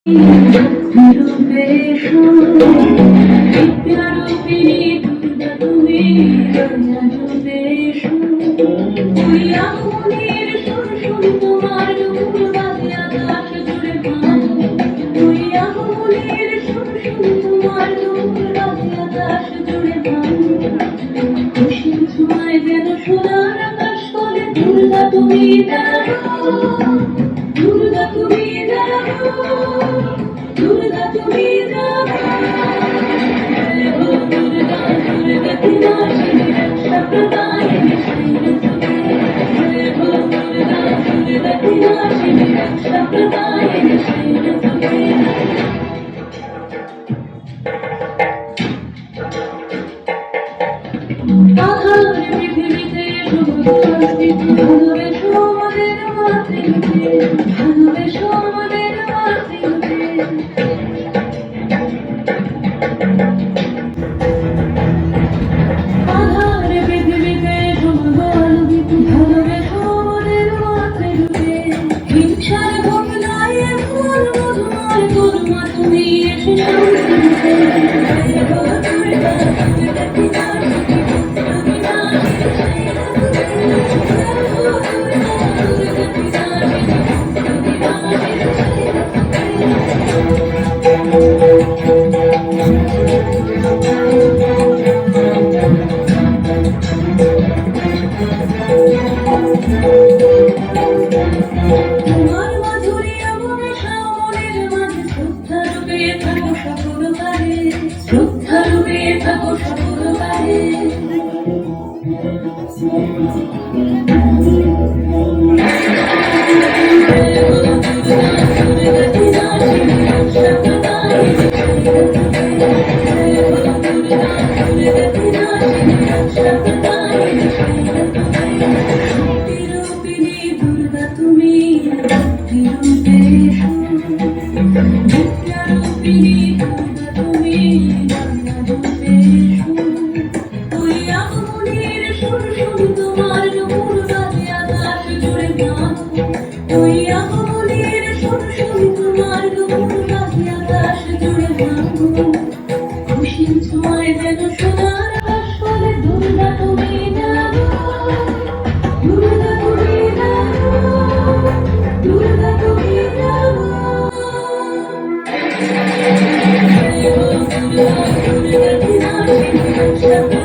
তুমি জানো, দুর্গা তুমি জানো, দুর্গা তুমি জানো, দুর্গা দুর্গা বিনাশিনী রক্ষাপ্রদায়িনী শৈলসুতে, দুর্গা দুর্গা বিনাশিনী রক্ষাপ্রদায়িনী শৈলসুতে। আধার পৃথিবীতে ভালোবেসো আমাদের মাতৃকে, ভালোবেসো আমাদের মাতৃকে। আধার পৃথিবীতে ভালোবেসো আমাদের মাতৃকে। হিংসার ঘটনায় এমন মধুময় করুণা তুমি এসে শান্তিতে। তোমার মাধুরী আমার সামনের মাঝে শ্রদ্ধা রূপে থাকো সকল কালে, শ্রদ্ধা রূপে থাকো সকল কালে। দুর্গা তুমি বিদ্যারূপিণী, দুর্গা তুমি জ্ঞানরূপেষু। ওই আগমনের সুর শুনি তোমার নূর বাজে আকাশ জুড়ে গান। ওই আগমনের সুর শুনি তোমার নূর বাজে আকাশ জুড়ে গান। খুশির ছোঁয়ায় যেন সোনার আকাশ বলে দুর্গা তুমি জানো, দুর্গা তুমি জানো, দুর্গা তুমি জানো। দুর্গা দুর্গা বিনাশিনী রক্ষাপ্রদায়িনী